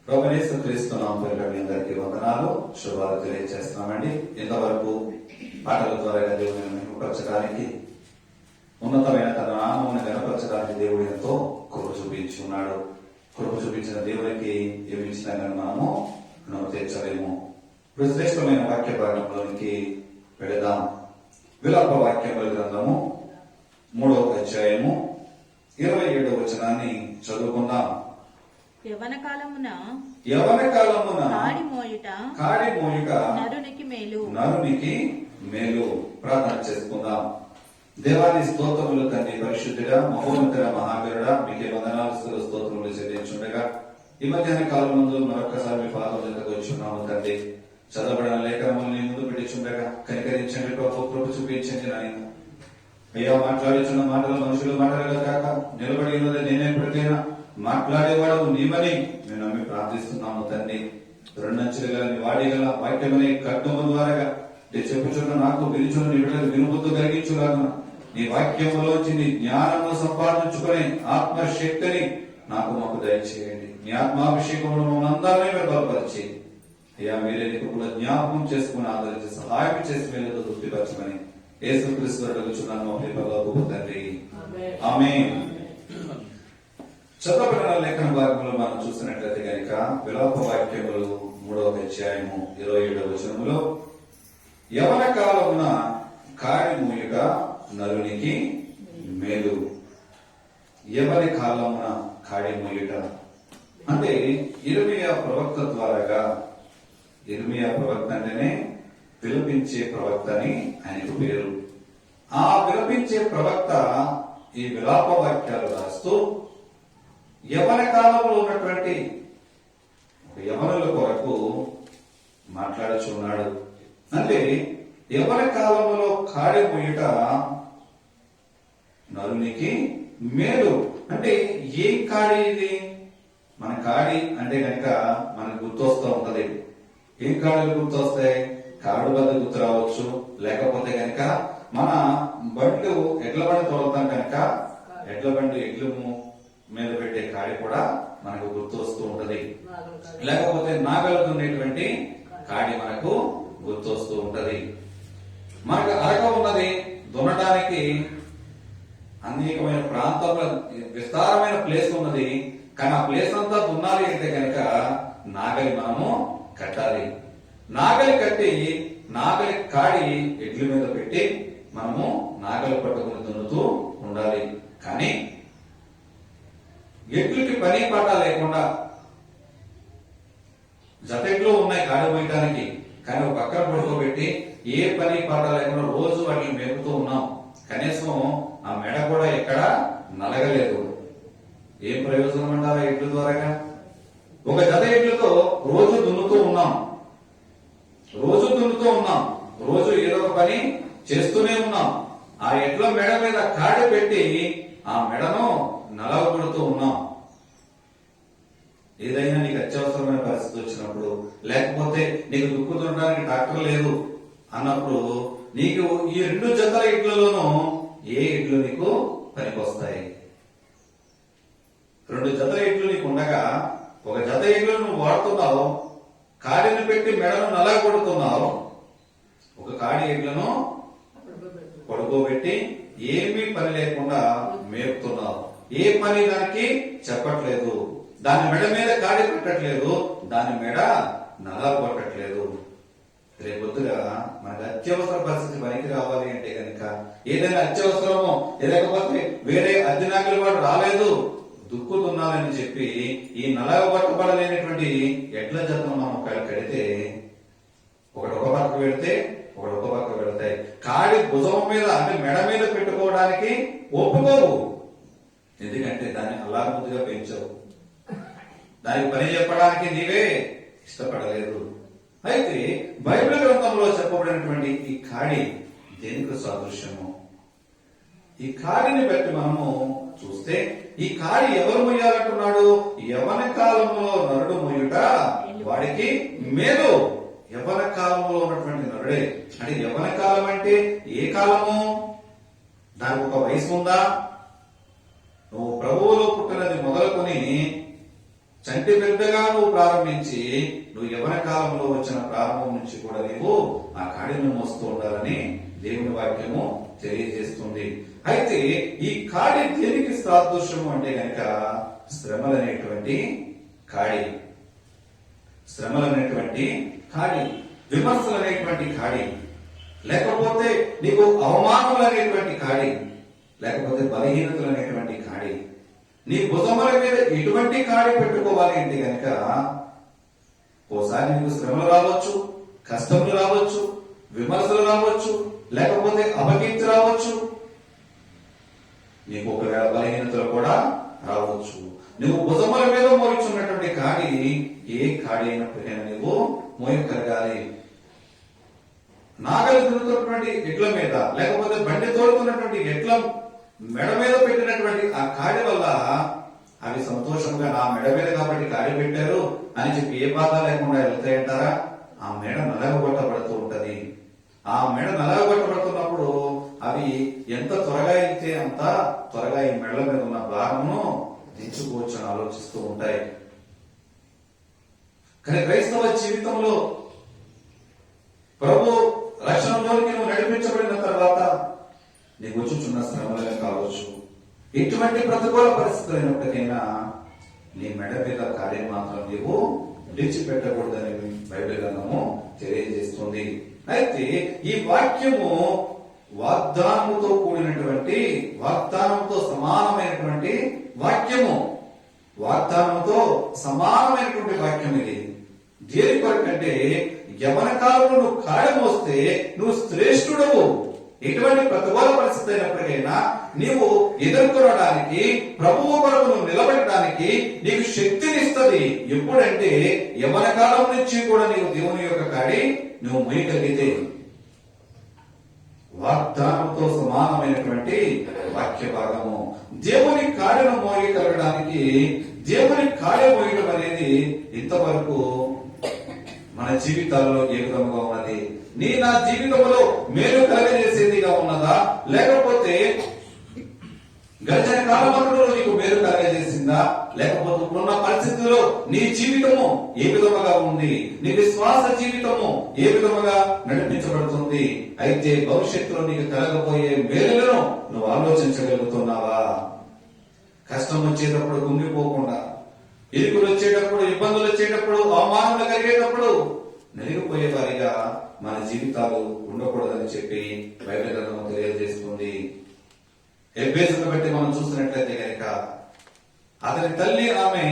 ప్రభువైన యేసుక్రీస్తు నామములో మీ అందరికీ వందనాలు, శుభాలు తెలియజేస్తున్నామండి. ఇంతవరకు పాటల ద్వారా దేవుని మహిమపరచడానికి, ఉన్నతమైన తన నామమును గణపరచడానికి దేవుడు ఎంతో కృప చూపించి ఉన్నాడు. కృప చూపించిన దేవునికి ఏమి ఇచ్చినా కానీ మనము రుణము తీర్చలేము. ఇప్పుడు శ్రేష్టమైన వాక్య భాగంలోనికి వెళదాం. విలాప వాక్యముల గ్రంథము 3వ అధ్యాయము 27వ వచనాన్ని చదువుకుందాం. యవన కాలమున కాడి మోయుట నరునికి మేలు. ప్రార్థన చేసుకుందాం. దేవాది స్తోత్రములు తండ్రి, పరిశుద్ధుడా, మహోన్నతుడ, మహావీరుడా, మీకే వందనాలు స్తోత్రములు చెల్లించుండగా ఈ మధ్యాహ్న కాలం ముందు మరొకసారి మీ పాదం దగ్గరకు వచ్చున్నాము తండ్రి. చదవబడిన లేఖనములు ముందు పెట్టుచుండగా కనికరించండి ప్రభు, కృప చూపించండి నాయన. అయ్యా, మాట్లాడుచున్న మాటలు మనుషులు మాటలుగా కాక నిలబడి ఉన్నది నేనే ఎప్పటికైనా మాట్లాడేవాడు నీవని మేము నమ్మి ప్రార్థిస్తున్నాము తండ్రి. రెండంచులుగా నీ వాడిగల వాక్యమనే కట్టుమ ద్వారా చెప్పుచున్న నాకు విలుచున్న నీ బిడ్డలకు వినుబుద్ధి కలిగించులాగా నీ వాక్యములోంచి నీ జ్ఞానము సంపాదించుకునే ఆత్మశక్తిని నాకు మాకు దయచేయండి. నీ ఆత్మాభిషేకమును మనందరినీ బలపరిచి అయ్యా మీరే నీకు కూడా జ్ఞాపకం చేసుకుని ఆదరించి సహాయం చేసి మేలుతో తృప్తిపరచమని యేసుక్రీస్తు అడుగుచున్నాను తండ్రి. ఆమేన్. చదవబడిన లేఖన భాగంలో మనం చూసినట్లయితే కనుక విలాప వాక్యములు 3వ అధ్యాయము 27వ వచనములో యవన కాలమున కాడి మోయుట నరునికి మేలు. యవని కాలమున కాడి మోయుట అంటే ఇర్మియా ప్రవక్త ద్వారాగా, ఇర్మియా ప్రవక్త అంటేనే విలపించే ప్రవక్త అని ఆయనకు పేరు. ఆ విలపించే ప్రవక్త ఈ విలాప వాక్యాలు రాస్తూ యవన కాలంలో ఉన్నటువంటి యవనుల కొరకు మాట్లాడుచున్నాడు. అంటే యవన కాలంలో కాడి మోయుట నరునికి మేలు. అంటే ఏ కాడి ఇది? మన కాడి అంటే కనుక మనకు గుర్తొస్తూ ఉంటది. ఏం కాడలు గుర్తొస్తాయి? కాడు బద్ద గుర్తు రావచ్చు, లేకపోతే కనుక మన బండ్లు ఎడ్ల బండి తోలుతాం కనుక ఎడ్ల బండి ఎడ్లు మీద పెట్టే కాడి కూడా మనకు గుర్తు వస్తూ ఉంటది. లేకపోతే నాగలు ఉండేటువంటి కాడి మనకు గుర్తు వస్తూ ఉంటది. మనకు అరక ఉన్నది దున్నడానికి అనేకమైన ప్రాంతంలో విస్తారమైన ప్లేస్ ఉన్నది. కానీ ఆ ప్లేస్ అంతా దున్నాలి అంటే కనుక నాగలి మనము కట్టాలి. నాగలి కట్టి నాగలి కాడి ఎడ్ల మీద పెట్టి మనము నాగలి పట్టుకుని దున్నుతూ ఉండాలి. కానీ ఎడ్లకి పని పాట లేకుండా జతెడ్లు ఉన్నాయి కాడి పోయటానికి, కానీ ఒక పక్కన పడుకోబెట్టి ఏ పని పాట లేకుండా రోజు వాటిని మేపుతూ ఉన్నాం. కనీసం ఆ మెడ కూడా ఎక్కడ నలగలేదు. ఏం ప్రయోజనం అంటారా ఎడ్ల ద్వారా? ఒక జత ఎడ్లతో రోజు దున్నుతూ ఉన్నాం, రోజు ఏదో ఒక పని చేస్తూనే ఉన్నాం. ఆ ఎడ్ల మెడ మీద కాడి పెట్టి ఆ మెడను నలగొడుతూ ఉన్నాం. ఏదైనా నీకు అత్యవసరమైన పరిస్థితి వచ్చినప్పుడు, లేకపోతే నీకు దుక్కు దున్నడానికి ట్రాక్టర్ లేదు అన్నప్పుడు నీకు ఈ 2 జతల ఎడ్లలోనూ ఏ ఎడ్లు నీకు పనికొస్తాయి? 2 జతల ఎడ్లు నీకు ఉండగా ఒక జత ఎడ్లు నువ్వు వాడుతున్నావు, కాడిని పెట్టి మెడను నలగొడుతున్నావు. ఒక కాడి ఎడ్లను పడుకోబెట్టి ఏమీ పని లేకుండా మేపుతున్నావు. ఏ పని దానికి చెప్పట్లేదు, దాని మెడ మీద కాడి పెట్టట్లేదు, దాని మెడ నలగొట్టట్లేదు. రేపొద్దుగా మనకు అత్యవసర పరిస్థితి పనికి రావాలి అంటే కనుక ఏదైనా అత్యవసరమో, లేకపోతే వేరే అద్దెనాకుల వాడు రాలేదు దుక్కుతున్నారని చెప్పి ఈ నలగొట్టబడలేనటువంటి ఎడ్ల జతను మనం ఒకవేళ కడితే ఒకటి ఒక పక్క పెడితే ఒకటి ఒక పక్క పెడతాయి. కాడి భుజం మీద అంటే మెడ మీద పెట్టుకోవడానికి ఒప్పుకోవు. ఎందుకంటే దాన్ని అల్లాముద్దుగా పెంచవు, దానికి పని చెప్పడానికి నీవే ఇష్టపడలేదు. అయితే బైబిల్ గ్రంథంలో చెప్పబడినటువంటి ఈ కాడి దేనికి సాదృశ్యము? ఈ కాడిని బట్టి మనము చూస్తే ఈ కాడి ఎవరు మొయ్యాలంటున్నాడు? యవన కాలంలో నరుడు మొయ్యుట వాడికి మేలు. యవన కాలంలో ఉన్నటువంటి నరుడే. అంటే యవన కాలం అంటే ఏ కాలము? దానికి ఒక వయసు ఉందా? నువ్వు ప్రభువులో పుట్టినది మొదలుకొని చంటి బిడ్డగా నువ్వు ప్రారంభించి నువ్వు యవ్వన కాలంలో వచ్చిన ప్రారంభం నుంచి కూడా నీవు ఆ కాడిని మోస్తూ ఉండాలని దేవుని వాక్యము తెలియజేస్తుంది. అయితే ఈ కాడి దేనికి సాదృశ్యము అంటే గనక శ్రమలనేటువంటి కాడి, శ్రమలనేటువంటి కాడి, విమర్శలు అనేటువంటి కాడి, లేకపోతే నీకు అవమానములు అనేటువంటి కాడి, లేకపోతే బలహీనతలు అనేటువంటి కాడి, నీ భుజముల మీద ఎటువంటి కాడి పెట్టుకోవాలి అంటే గనక ఓసారి నీకు శ్రమలు రావచ్చు, కష్టములు రావచ్చు, విమర్శలు రావచ్చు, లేకపోతే అపకీర్తి రావచ్చు, నీకు ఒకవేళ బలహీనతలు కూడా రావచ్చు. నువ్వు భుజముల మీద మోయిచున్నటువంటి కాడి ఏ కాడి అయినప్పటికైనా నువ్వు మోయగలగాలి. నాగలి తిరుగుతున్నటువంటి ఎడ్ల మీద, లేకపోతే బండి తోడుతున్నటువంటి ఎడ్ల మెడ మీద పెట్టినటువంటి ఆ కాడి వల్ల అవి సంతోషంగా నా మెడ మీద కాబట్టి కాడి పెట్టారు అని చెప్పి ఏ బాధ లేకుండా వెళ్తాయంటారా? ఆ మెడ నలగొట్టబడుతూ ఉంటది. ఆ మెడ నలగొట్టబడుతున్నప్పుడు అవి ఎంత త్వరగా అయితే అంత త్వరగా ఈ మెడల మీద ఉన్న భారమును దించుకోవచ్చు అని ఆలోచిస్తూ ఉంటాయి. కానీ క్రైస్తవ జీవితంలో ప్రభు రక్షణలోనికి నువ్వు నడిపించబడిన తర్వాత నీకు వచ్చుచున్న శ్రమలే కావచ్చు, ఎటువంటి ప్రతికూల పరిస్థితులు అయినప్పటికైనా నీ మెడ మీద కార్యం మాత్రం నీవు విడిచిపెట్టకూడదని బైబిల్ గ్రంథము తెలియజేస్తుంది. అయితే ఈ వాక్యము వాగ్దానముతో కూడినటువంటి, వాగ్దానంతో సమానమైనటువంటి వాక్యము, వాగ్దానంతో సమానమైనటువంటి వాక్యం ఇది. దేని కొరకంటే యవన కాలంలో నువ్వు కాడి మోస్తే నువ్వు శ్రేష్ఠుడవు. ఎటువంటి ప్రతికూల పరిస్థితి అయినప్పటికైనా నీవు ఎదుర్కొనడానికి, ప్రభువు కొరకు నువ్వు నిలబడటానికి నీకు శక్తినిస్తుంది. ఎప్పుడంటే యవన కాలం నుంచి కూడా నీవు దేవుని యొక్క కాడి నువ్వు మోయగలిగితే. వాగ్దానంతో సమానమైనటువంటి వాక్య భాగము. దేవుని కాడిను మోయగలగడానికి, దేవుని కాడి మోయడం అనేది ఇంతవరకు మన జీవితాల్లో ఏ విధంగా ఉన్నది? నా జీవితంలో మేలు కలగజేసేదిగా ఉన్నదా, లేకపోతే గడిచిన కాలంలో నీకు మేలు కలగజేసిందా, లేకపోతే ఉన్న పరిస్థితుల్లో నీ జీవితము ఏ విధముగా ఉంది, నీ విశ్వాస జీవితము ఏ విధముగా నడిపించబడుతుంది? అయితే భవిష్యత్తులో నీకు కలగబోయే మేలులను నువ్వు ఆలోచించగలుగుతున్నావా? కష్టం వచ్చేటప్పుడు కుంగిపోకుండా, ఇరుకులు వచ్చేటప్పుడు, ఇబ్బందులు వచ్చేటప్పుడు, అవమానాలు కలిగేటప్పుడు నలిగిపోయే వారిగా మన జీవితాలు ఉండకూడదని చెప్పి బైబిల్ గ్రంథం తెలియజేస్తుంది. ఎబ్బేసును బట్టి మనం చూసినట్లయితే కనుక అతని తల్లి ఆమె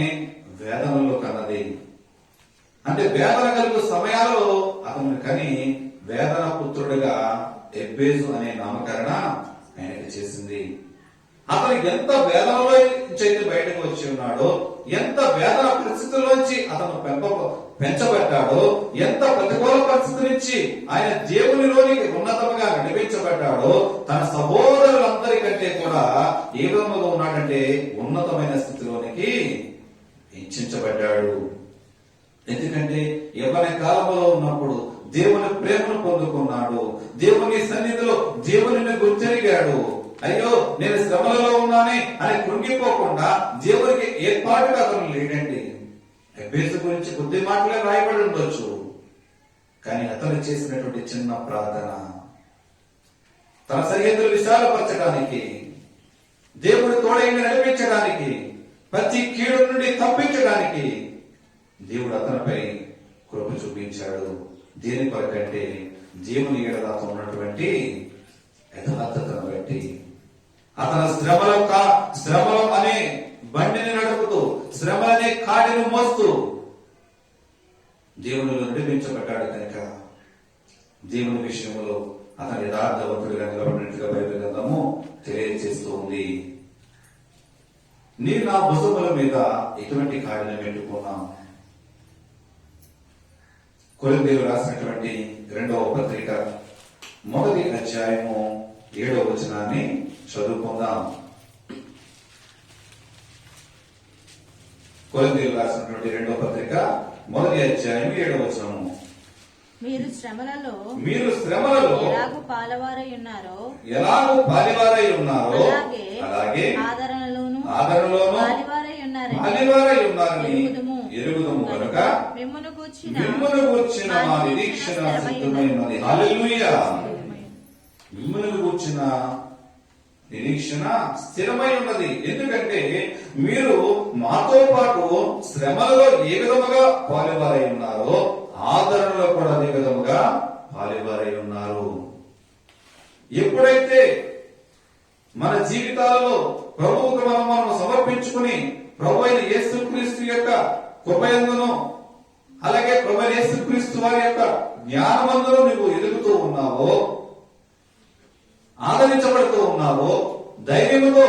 వేదనలో కన్నది. అంటే వేదన కలుగు సమయాల్లో అతను కని వేదన పుత్రుడిగా ఎబ్బేజు అనే నామకరణ ఆయనకి చేసింది. అతను ఎంత వేదనలో నుంచి బయటకు వచ్చి ఉన్నాడో, ఎంత వేదన పరిస్థితుల్లోంచి అతను పెంచబడ్డాడో, ఎంత ప్రతికూల పరిస్థితి నుంచి ఆయన దేవునిలోనికి ఉన్నతముగా నడిపించబడ్డాడో, తన సహోదరులందరికంటే కూడా ఏ విధంగా ఉన్నాడంటే ఉన్నతమైన స్థితిలోనికి హెచ్చించబడ్డాడు. ఎందుకంటే యవ్వన కాలంలో ఉన్నప్పుడు దేవుని ప్రేమను పొందుకున్నాడు, దేవుని సన్నిధిలో దేవుని గుర్తెరిగాడు. అయ్యో నేను శ్రమలలో ఉన్నానే అని కృంగిపోకుండా దేవునికి ఏర్పాటుగా అతను లేడండి. ఎబ్బేసు గురించి కొద్ది మాటలే రాయబడి ఉండొచ్చు, కానీ అతను చేసినటువంటి చిన్న ప్రార్థన తన సరిహద్దులు విశాలపరచడానికి, దేవుడి తోడైన నడిపించడానికి, ప్రతి కీడు నుండి తప్పించడానికి దేవుడు అతనిపై కృప చూపించాడు. దేని కొరకంటే దేవుని ఏడదాత ఉన్నటువంటి యథార్థతను బట్టి. అతను శ్రమలో అనే బండిని నడుపుతూ, శ్రమలనే కాడిని మోస్తూ దేవునిలో నడిపించబడ్డాడు కనుక దేవుని విషయంలో అతను యథార్థవంతుడిగా నిలబడినట్టుగా బైబిల్ గ్రంథము తెలియజేస్తూ ఉంది. నేను నా భుజముల మీద ఎటువంటి కాడిని పెట్టుకున్నాం? కొరింథీయులు రాసినటువంటి 2వ పత్రిక 1వ అధ్యాయము 7వ వచనాన్ని చదువుకుందాం. కొరింథీయులు రాసినటువంటి 2వ పత్రిక 1వ అధ్యాయం 7వ వచనము. మీరు శ్రమలలో ఎలాగూ పాలువారై ఉన్నారో అలాగే ఆదరణలోను పాలువారై ఉన్నారని ఎరుగుదము కనుక మిమ్మును గూర్చిన మా నిరీక్షణ సిద్ధమై ఉన్నది. హల్లెలూయా. మిమ్మల్ని గూర్చిన నిరీక్షణ స్థిరమై ఉన్నది. ఎందుకంటే మీరు మాతో పాటు శ్రమలలో ఏ విధముగా పాలువారై ఉన్నారో ఆదరణలో కూడా అదే విధముగా పాలువారై ఉన్నారు. ఎప్పుడైతే మన జీవితాలలో ప్రభువుకు మనం సమర్పించుకుని ప్రభు అయిన యేసుక్రీస్తు యొక్క కృపయందును అలాగే ప్రభు అయిన యేసుక్రీస్తు వారి యొక్క జ్ఞానమందును నువ్వు ఎదుగుతూ ఉన్నావో, ఆదరించబడుతూ ఉన్నావో, ధైర్యముతో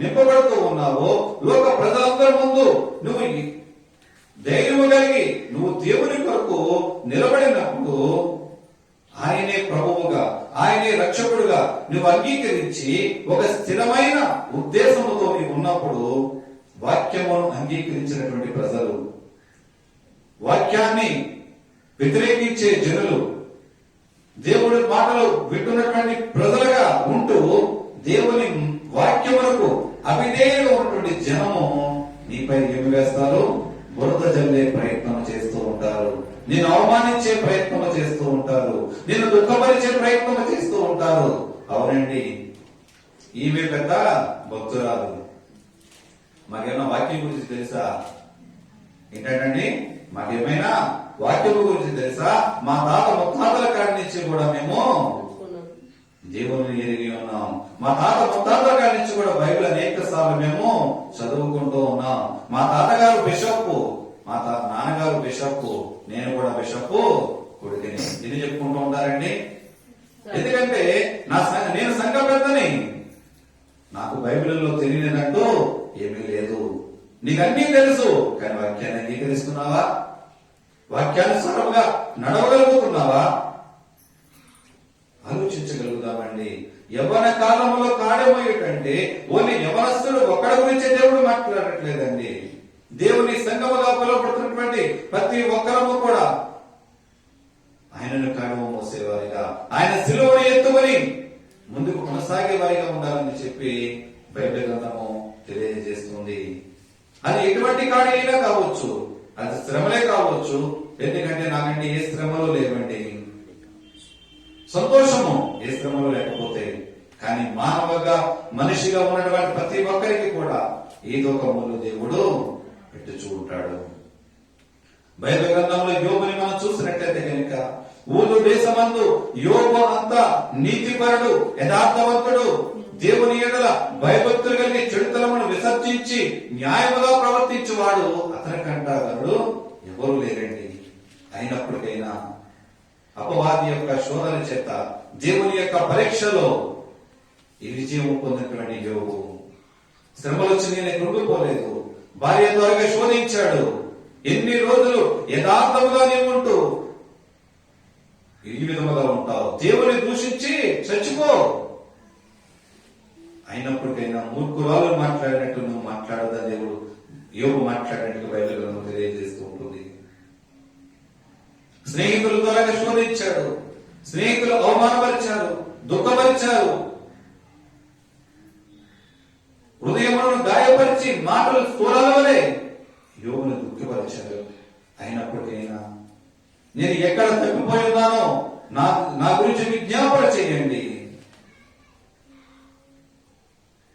నింపబడుతూ ఉన్నావో, లోక ప్రజలందరి ముందు నువ్వు ధైర్యము కలిగి నువ్వు దేవుని కొరకు నిలబడినప్పుడు ఆయనే ప్రభువుగా, ఆయనే రక్షకుడుగా నువ్వు అంగీకరించి ఒక స్థిరమైన ఉద్దేశముతో నీవు ఉన్నప్పుడు వాక్యమును అంగీకరించినటువంటి ప్రజలు, వాక్యాన్ని వ్యతిరేకించే జనులు, దేవుడి మాటలు వింటున్నటువంటి ప్రజలుగా ఉంటూ దేవుని వాక్యములకు అవిధేయుగా ఉన్నటువంటి జనము నీపై ఏమి వేస్తారు? బురద జల్లే ప్రయత్నం చేస్తూ ఉంటారు, నేను అవమానించే ప్రయత్నం చేస్తూ ఉంటారు, నేను దుఃఖపరిచే ప్రయత్నం చేస్తూ ఉంటారు. అవునండి, ఈమె పెద్ద భక్తురాలు, మాకేమైనా వాక్యం గురించి తెలుసా? ఏంటండి, మాకేమైనా వాక్యం గురించి తెలుసా? మా తాత ముత్తాతల కాడి నుంచి కూడా మేము దేవుని ఎరిగి ఉన్నాం. మా తాత ముత్తాతల కాడి నుంచి కూడా బైబిల్ అనేక సార్లు మేము చదువుకుంటూ ఉన్నాం. మా తాతగారు బిషప్, మా నాన్నగారు బిషప్, నేను కూడా బిషప్ కొడుకుని ఇది చెప్పుకుంటూ ఉంటారండి. ఎందుకంటే నేను సంఘ పెద్దని, నాకు బైబిల్లో తెలియనట్టు ఏమీ లేదు. నీకు అన్నీ తెలుసు, కానీ వాక్యాన్ని అంగీకరిస్తున్నావా? వాక్యానుసారంగా నడవగలుగుతున్నావా? ఆలోచించగలుగుతామండి. యవ్వన కాలంలో కాడమయ్యేటంటే ఓన్లీ యవనస్తుడు ఒక్కడి గురించే దేవుడు మాట్లాడట్లేదండి. దేవుని సంఘముగా పిలువబడుతున్నటువంటి ప్రతి ఒక్కరము కూడా ఆయనను కాడము మోసేవారిగా, ఆయన సిలువను ఎత్తుకొని ముందుకు కొనసాగే వారిగా ఉండాలని చెప్పి బైబిల్ గ్రంథము తెలియజేస్తుంది. అది ఎటువంటి కాడి అయినా కావచ్చు, అది శ్రమలే కావచ్చు. ఎందుకంటే నాకంటే ఏ శ్రమలు లేవండి, సంతోషము ఏ శ్రమలు లేకపోతే. కానీ మానవగా మనిషిగా ఉన్నటువంటి ప్రతి ఒక్కరికి కూడా ఏదో ఒక ముళ్ళు దేవుడు పెట్టుచూ ఉంటాడు. బైబిల్ గ్రంథంలో యోబుని మనం చూసినట్లయితే కనుక ఊరు దేశమందు యోబు అంతా నీతిపరుడు, యథార్థవంతుడు, దేవుని ఎడల భయభక్తులు కలిగి చెడుతలమును విసర్జించి న్యాయముగా ప్రవర్తించేవాడు, అతనికంటారు ఎవరు లేరండి. అయినప్పటికైనా అపవాది యొక్క శోధన చేత, దేవుని యొక్క పరీక్షలో ఈ విజయం పొందినటువంటి యోబు శ్రమలు వచ్చి నేను కృంగిపోలేదు, భార్య ద్వారా శోధించాడు. ఎన్ని రోజులు యథార్థముగా నీవు ఉంటూ ఈ విధముగా ఉంటావు, దేవుని దూషించి చచ్చిపో. అయినప్పటికైనా మూర్ఖురాలు మాట్లాడినట్టు నువ్వు మాట్లాడదా దేవుడు యోబు మాట్లాడినట్టు బైబిల్ గ్రంథం తెలియజేస్తూ ఉంటుంది. స్నేహితుల ద్వారా శోధించాడు, స్నేహితులు అవమానపరిచారు, దుఃఖపరిచారు, హృదయములను గాయపరిచి మాటలు స్థూలాల వలె యోగును దుఃఖపరిచారు. అయినప్పటికైనా నేను ఎక్కడ తప్పిపోయి ఉన్నానో నా గురించి విజ్ఞాపన చేయండి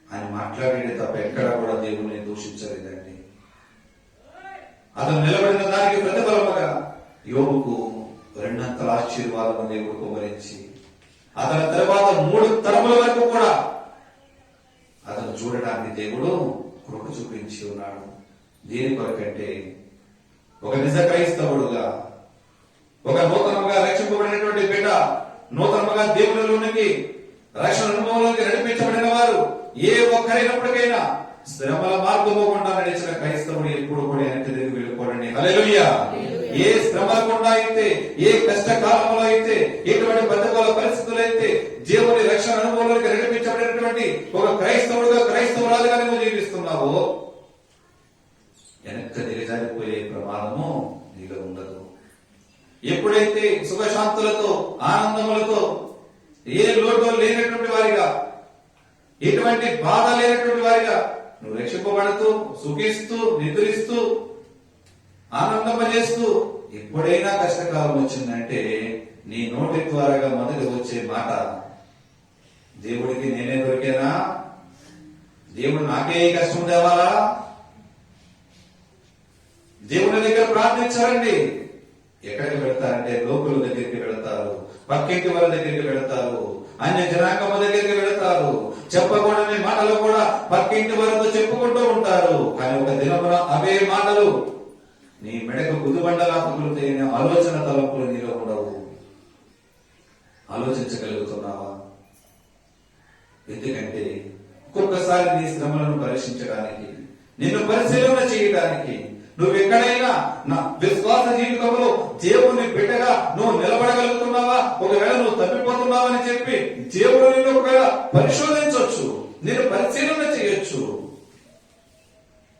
అని మాట్లాడే తప్ప ఎక్కడ కూడా దేవుని దూషించలేదండి. అతను నిలబడిన దానికి ప్రతిఫలముగా యోబుకు రెండంతల ఆశీర్వాదం దేవుడు కుమరించి అతని తర్వాత 3 తరముల వరకు కూడా అతను చూడడానికి దేవుడు కృప చూపించి ఉన్నాడు. దేని కొరకంటే ఒక నిజ క్రైస్తవుడుగా, ఒక నూతనంగా రక్షింపబడినటువంటి బిడ్డ, నూతనంగా దేవునిలోనికి రక్షణ అనుభవంలోకి నడిపించబడిన వారు ఏ ఒక్కరైనప్పటికైనా శ్రమల మార్గము గుండా నడిచిన క్రైస్తవుడు ఎప్పుడు కూడా వెనక్కి తిరిగి వెళ్ళిపోడండి. హల్లెలూయా. ఏ శ్రమలకుండా అయితే, ఏ కష్టకాలంలో అయితే, ఎటువంటి బతుకుల పరిస్థితులు అయితే దేవుని రక్షణ అనుభవంలోకి నడిపించబడినటువంటి ఒక క్రైస్తవుడుగా, క్రైస్తవురాలుగా నువ్వు జీవిస్తున్నావో వెనక్కి దిగజారిపోయే ప్రమాదము నీలో ఉండదు. ఎప్పుడైతే సుఖశాంతులతో, ఆనందములతో, ఏ లోటు లేనటువంటి వారిగా, ఎటువంటి బాధ లేనటువంటి వారిగా నువ్వు రక్షింపబడుతూ, సుఖిస్తూ, నిద్రిస్తూ ఆనందింపజేస్తూ ఎప్పుడైనా కష్టకాలం వచ్చిందంటే నీ నోటి ద్వారాగా మొదటి వచ్చే మాట, దేవుడికి నేనే దొరికేనా, దేవుడు నాకే ఈ కష్టం తేవాలా? దేవుని దగ్గర ప్రార్థించాలండి. ఎక్కడికి వెళ్తారంటే లోకుల దగ్గరికి వెళతారు, పక్కింటి వాళ్ళ దగ్గరికి వెళతారు, అన్య జనాంగం దగ్గరికి వెళతారు. చెప్పకూడని మాటలు కూడా పక్కింటి వారితో చెప్పుకుంటూ ఉంటారు. కానీ ఒక దినమున అవే మాటలు నీ మెడకు గుదిబండలా తగులుతాయనే ఆలోచన తలంపులు నీలో ఉండవు. ఆలోచించగలుగుతున్నావా? ఎందుకంటే ఒక్కొక్కసారి నీ శ్రమలను పరీక్షించడానికి, నిన్ను పరిశీలన చేయడానికి, నువ్వు ఎక్కడైనా నా విశ్వాస జీవితంలో దేవుని బిడ్డగా నువ్వు నిలబడగలుగుతున్నావా, ఒకవేళ నువ్వు తప్పిపోతున్నావని చెప్పి దేవుడు నిన్ను ఒకవేళ పరిశోధించవచ్చు, నేను పరిశీలన చేయొచ్చు.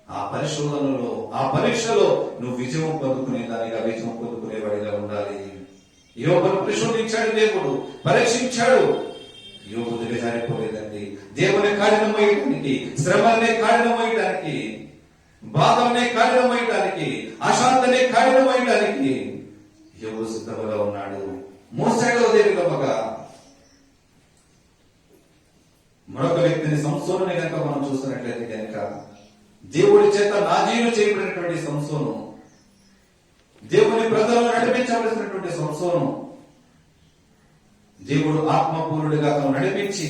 ఆ పరిశోధనలో, ఆ పరీక్షలో నువ్వు విజయం పొందుకునే దానిగా, విజయం పొందుకునేవాడిగా ఉండాలి. యోబును పరిశోధించాడు దేవుడు, పరీక్షించాడు. యోబు దిగజారిపోలేదండి. దేవుని కారణమయ్యడానికి, శ్రమనే కారణమయ్యడానికి, బాధనే కారణమయ్యడానికి, అశాంతనే కారణమయ్యడానికి యోబు సిద్ధంగా ఉన్నాడు. మోసాడు అదే విధముగా. మరొక వ్యక్తిని సంసోనుని కనుక మనం చూస్తున్నట్లయితే కనుక, దేవుడి చేత నాజీలు చేయబడినటువంటి సంసోను, దేవుని ప్రజలను నడిపించవలసినటువంటి సంసోను, దేవుడు ఆత్మపూర్ణుడిగా అతను నడిపించి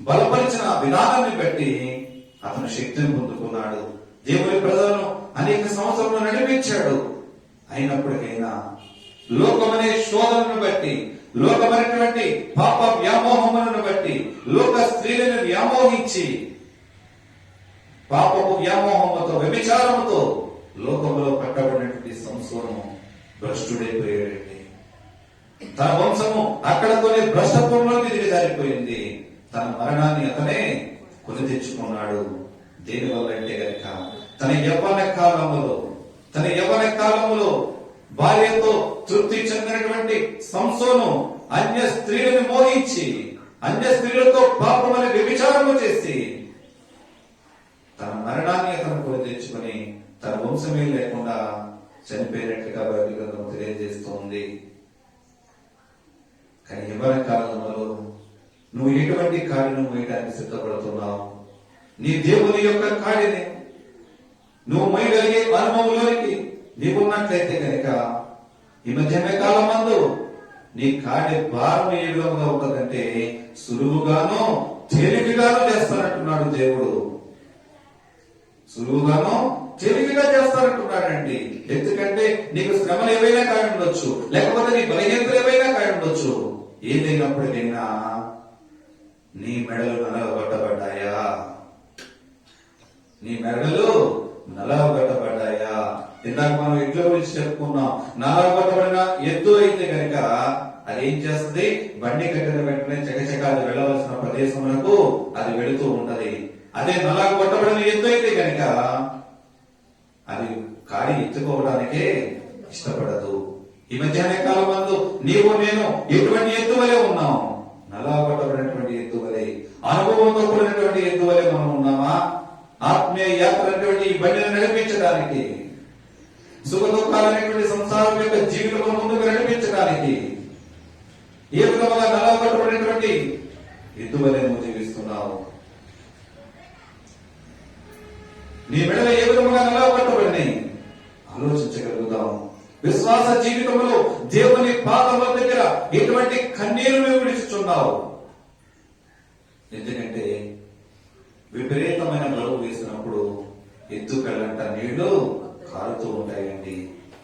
బలపరిచిన విధానాన్ని బట్టి అతను శక్తిని పొందుకున్నాడు. దేవుని ప్రజలను అనేక సంవత్సరాలు నడిపించాడు. అయినప్పటికైనా లోకమనే శోధనను బట్టి, లోకమైనటువంటి పాప వ్యామోహములను బట్టి, లోక స్త్రీలను వ్యామోహించి పాపపు వ్యామోహముతో, వ్యభిచారముతో లోకములో పట్టబడినటువంటి సంసోను భ్రష్టుడైపోయాడండి. తన వంశము అక్కడతోనే భ్రష్టత్వంలోకి దిగజారిపోయింది. తన మరణాన్ని అతనే కొని తెచ్చుకున్నాడు. దేనివల్ల అంటే గనక తన యవ్వన కాలములో భార్యతో తృప్తి చెందినటువంటి సంసోను అన్య స్త్రీలను మోహించి, అన్య స్త్రీలతో పాపమని వ్యభిచారము చేసి తన మరణాన్ని అతను కొని తెచ్చుకొని తన వంశమే లేకుండా చనిపోయినట్లుగా బైబిల్ గ్రంథం తెలియజేస్తోంది. కానీ యవ్వన కాలంలో నువ్వు ఎటువంటి కాడిని మోయడానికి సిద్ధపడుతున్నావు? నీ దేవుని యొక్క కాడిని నువ్వు మోయగలిగే అనుభవంలోనికి నీవున్నట్లయితే కనుక ఈ మధ్య కాలం మందు నీ కాడి భారం ఏ విధంగా ఉంటుందంటే సులువుగానో తేలికగానో చేస్తానంటున్నాడు దేవుడు. సులువుగానో తేలికగా చేస్తానంటున్నాడండి. ఎందుకంటే నీకు శ్రమలు ఏవైనా కాడి ఉండొచ్చు, లేకపోతే నీ బలహీనతలు ఏవైనా కాడి ఉండొచ్చు. ఏదైనప్పటికైనా నీ మెడలు నలగొట్టబడ్డాయా? నీ మెడలు నలగొట్టబడ్డాయా? ఇందాక మనం ఎడ్ల గురించి చెప్పుకున్నాం. నలగొట్టబడిన ఎద్దు అయితే కనుక అది ఏం చేస్తుంది? బండి కట్టిన వెంటనే చకచక అది వెళ్ళవలసిన ప్రదేశములకు అది వెళుతూ ఉంటది. అదే నలగొట్టబడిన ఎద్దు అయితే కనుక అది కాడి ఎత్తుకోవడానికే ఇష్టపడదు. ఈ మధ్యాహ్న కాలం మందు నీవు నేను ఎటువంటి ఎద్దు వలె ఉన్నాం? నలగొట్టబడినటువంటి ఎద్దు వలె, అనుభవంతో కూడినటువంటి ఎద్దు వలె మనం ఉన్నామా? ఆత్మీయ యాత్ర అనేటువంటి ఈ బండిని నడిపించడానికి, సుఖ దుఃఖాలనేటువంటి సంసారం యొక్క జీవితం ముందుకు నడిపించడానికి ఏ విధముగా నలగొట్టబడినటువంటి ఎద్దు వలె నువ్వు జీవిస్తున్నావు? నీ మెడల ఏ విధముగా నలగొట్టబడినాయి ఆలోచించగలుగుతాం. విశ్వాస జీవితంలో దేవుని పాదముల దగ్గర ఎటువంటి కన్నీరు నువ్వు విడుచుచున్నావు? ఎందుకంటే విపరీతమైన బరువు వేసినప్పుడు ఎద్దు కళ్ళంట నీళ్లు కారుతూ ఉంటాయండి.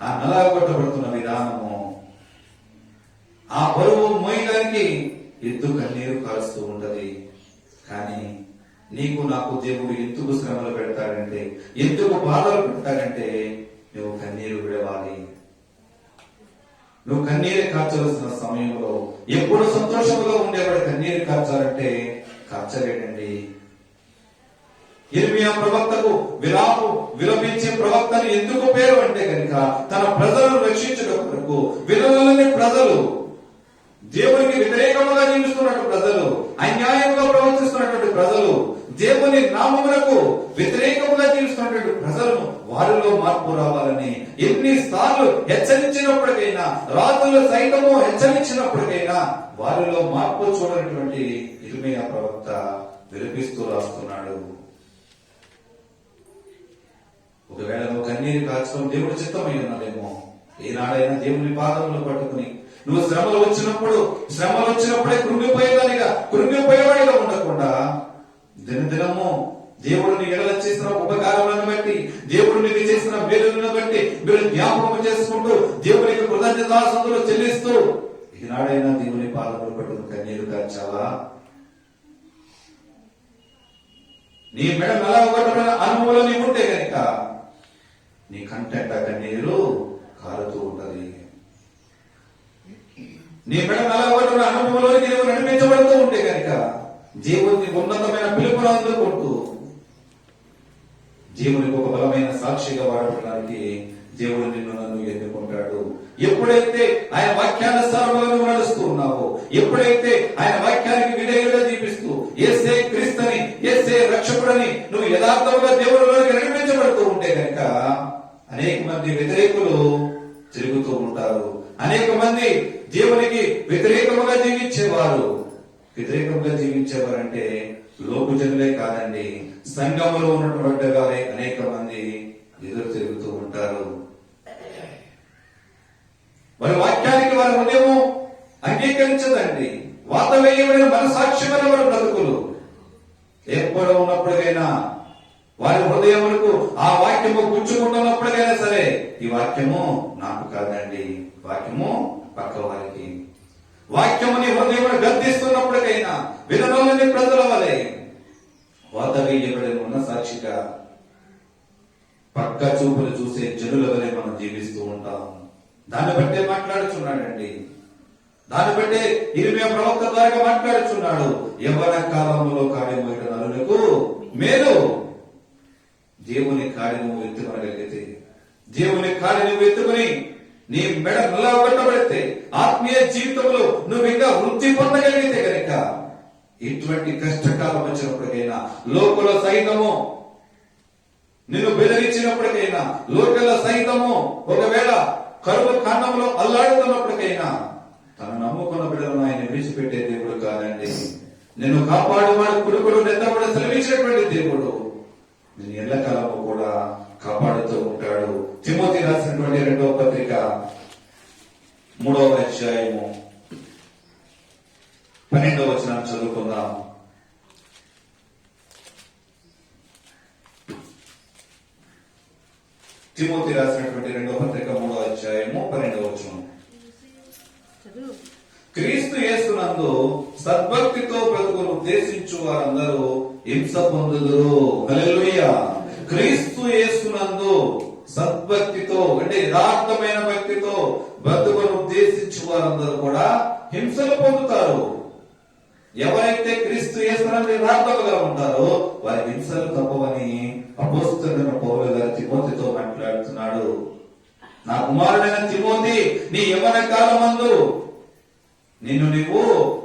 ఆ నలగొట్టబడుతున్న విధానము, ఆ బరువు మోయడానికి ఎద్దు కన్నీరు కారుస్తూ ఉంటది. కానీ నీకు నాకు దేవుడు ఎందుకు శ్రమలు పెడతాడంటే, ఎందుకు బాధలు పెడతాడంటే నువ్వు కన్నీరు విడవాలి. నువ్వు కన్నీరు కార్చవలసిన సమయంలో, ఎప్పుడు సంతోషంగా ఉండేవాడు కన్నీరు కార్చాలంటే కార్చలేడండి. యిర్మీయా ప్రవక్తకు విలపించే ప్రవక్తను ఎందుకు పేరు అంటే కనుక తన ప్రజలను రక్షించడం కొరకు. విలువలని ప్రజలు, దేవునికి వ్యతిరేకంగా జీవిస్తున్నటువంటి ప్రజలు, అన్యాయంగా ప్రవర్తిస్తున్నటువంటి ప్రజలు, దేవుని నామమునకు వ్యతిరేకంగా జీవిస్తున్నటువంటి ప్రజలను వారిలో మార్పు రావాలని ఎన్నిసార్లు హెచ్చరించినప్పటికైనా, రాజులు సైతము హెచ్చరించినప్పటికైనా వారిలో మార్పు చూడనటువంటి ఇర్మీయా ప్రవక్త విలపిస్తూ రాస్తున్నాడు. ఒకవేళ నువ్వు కన్నీరు కాల్చడం దేవుడి చిత్తమై ఉన్నదేమో, ఏనాడైనా దేవుని పాదములు పట్టుకుని నువ్వు శ్రమలు వచ్చినప్పుడే కృంగిపోయేవాడిగా ఉండకుండా దినదినము దేవుడు నీ ఎడల చేసిన ఉపకారములను బట్టి, దేవుడు నీకు చేసిన మేలులను బట్టి మీరు జ్ఞాపకం చేసుకుంటూ దేవునికి కృతజ్ఞతాస్తుతులు చెల్లిస్తూ ఈనాడైనా దేవుని పాదములు పట్టుకుని కన్నీరు కార్చావా? నీ మెడ నలగొట్టబడిన అనుభవంలో నీ ఉంటే కనుక నీ కంటెంట కన్నీరు కారుతూ ఉంటది. నీ మెడ నలగొట్టబడిన అనుభవంలోనికి నువ్వు నడిపించబడుతూ ఉంటే కనుక దేవుని ఉన్నతమైన పిలుపును అందుకుంటూ దేవునికి ఒక బలమైన సాక్షిగా వాడడానికి దేవుడు నిన్ను నన్ను ఎన్నుకుంటాడు. ఎప్పుడైతే ఆయన వాక్యానుసారంగా నువ్వు నడుస్తూ ఉన్నావో, ఎప్పుడైతే ఆయన వాక్యానికి విధేయులుగా జీవిస్తూ యేసే క్రీస్తుని, యేసే రక్షకుడని నువ్వు యథార్థంగా దేవుడిలోకి నడిపించబడుతూ ఉంటే కనుక అనేక మంది వ్యతిరేకులు తిరుగుతూ ఉంటారు. అనేక మంది దేవునికి వ్యతిరేకంగా జీవించేవారంటే లోకు జనులే కాదండి, సంఘములో ఉన్నటువంటి వారే అనేక మంది ఎదురు తిరుగుతూ ఉంటారు. వారి వాక్యానికి వారి హృదయము అంగీకరించదండి. వాతవేయమైన మనసాక్ష్యమైన వారి బ్రతుకులు ఎప్పుడు ఉన్నప్పటికైనా వారి హృదయములకు ఆ వాక్యము గుచ్చుకుంటున్నప్పటికైనా సరే ఈ వాక్యము నాకు కాదండి, వాక్యము పక్క వారికి. వాక్యముని హృదయమును గద్దిస్తున్నప్పటికైనా వినలోని ప్రజల వలె వాత వేయబడిన ఉన్న సాక్షిగా పక్క చూపులు చూసే జనుల వలె మనం జీవిస్తూ ఉంటాం. దాన్ని బట్టే మాట్లాడుచున్నాడండి. దాన్ని బట్టే ఇర్మీయా ప్రవక్త ద్వారా మాట్లాడుచున్నాడు. యవ్వన కాలంలో కాడిమోయిన నరులకు మేలు. దేవుని కాడి నువ్వు ఎత్తుకొనగలిగితే, దేవుని కాడి నువ్వు ఎత్తుకుని నీ మెడ నల్లగొట్టబడితే, ఆత్మీయ జీవితంలో నువ్వు ఇంకా వృద్ధి పొందగలిగితే కనుక ఇటువంటి కష్టకాలం వచ్చినప్పటికైనా, లోకుల సైతము నిన్ను బెదిరించినప్పటికైనా, లోకల సైతము ఒకవేళ కరువు కాండంలో అల్లాడుతున్నప్పటికైనా తను నమ్ముకున్న బిడ్డలను ఆయన విడిచిపెట్టే దేవుడు కాదండి. నిన్ను కాపాడువాడు కొడుకుడు నెత్తబడి సెలవించినటువంటి దేవుడు నేను ఎల్లకాలము కూడా కాపాడుతూ ఉంటాడు. తిమోతి రాసినటువంటి 2వ పత్రిక 3వ అధ్యాయము 12వ వచనం చదువుకుందాం. తిమోతి రాసినటువంటి 2వ పత్రిక 3వ అధ్యాయము 12వ వచనం. క్రీస్తు యేసునందు సద్భక్తితో బ్రతుకును ఉద్దేశించు వారందరూ హింస పొందుదురు. హల్లెలూయా. క్రీస్తు యేసునందు సద్భక్తితో అంటే యథార్థమైన భక్తితో బ్రతుకును ఉద్దేశించు వారందరూ కూడా హింసలు పొందుతారు. ఎవరైతే క్రీస్తు యేసునందు యథార్థముగా ఉంటారో వారి హింసలు తప్పవని అపోస్తలుడైన పౌలు గారు తిమోతితో మాట్లాడుతున్నాడు. నా కుమారుడైన తిమోతి, నీ యవ్వన కాలమందు నిన్ను నీవు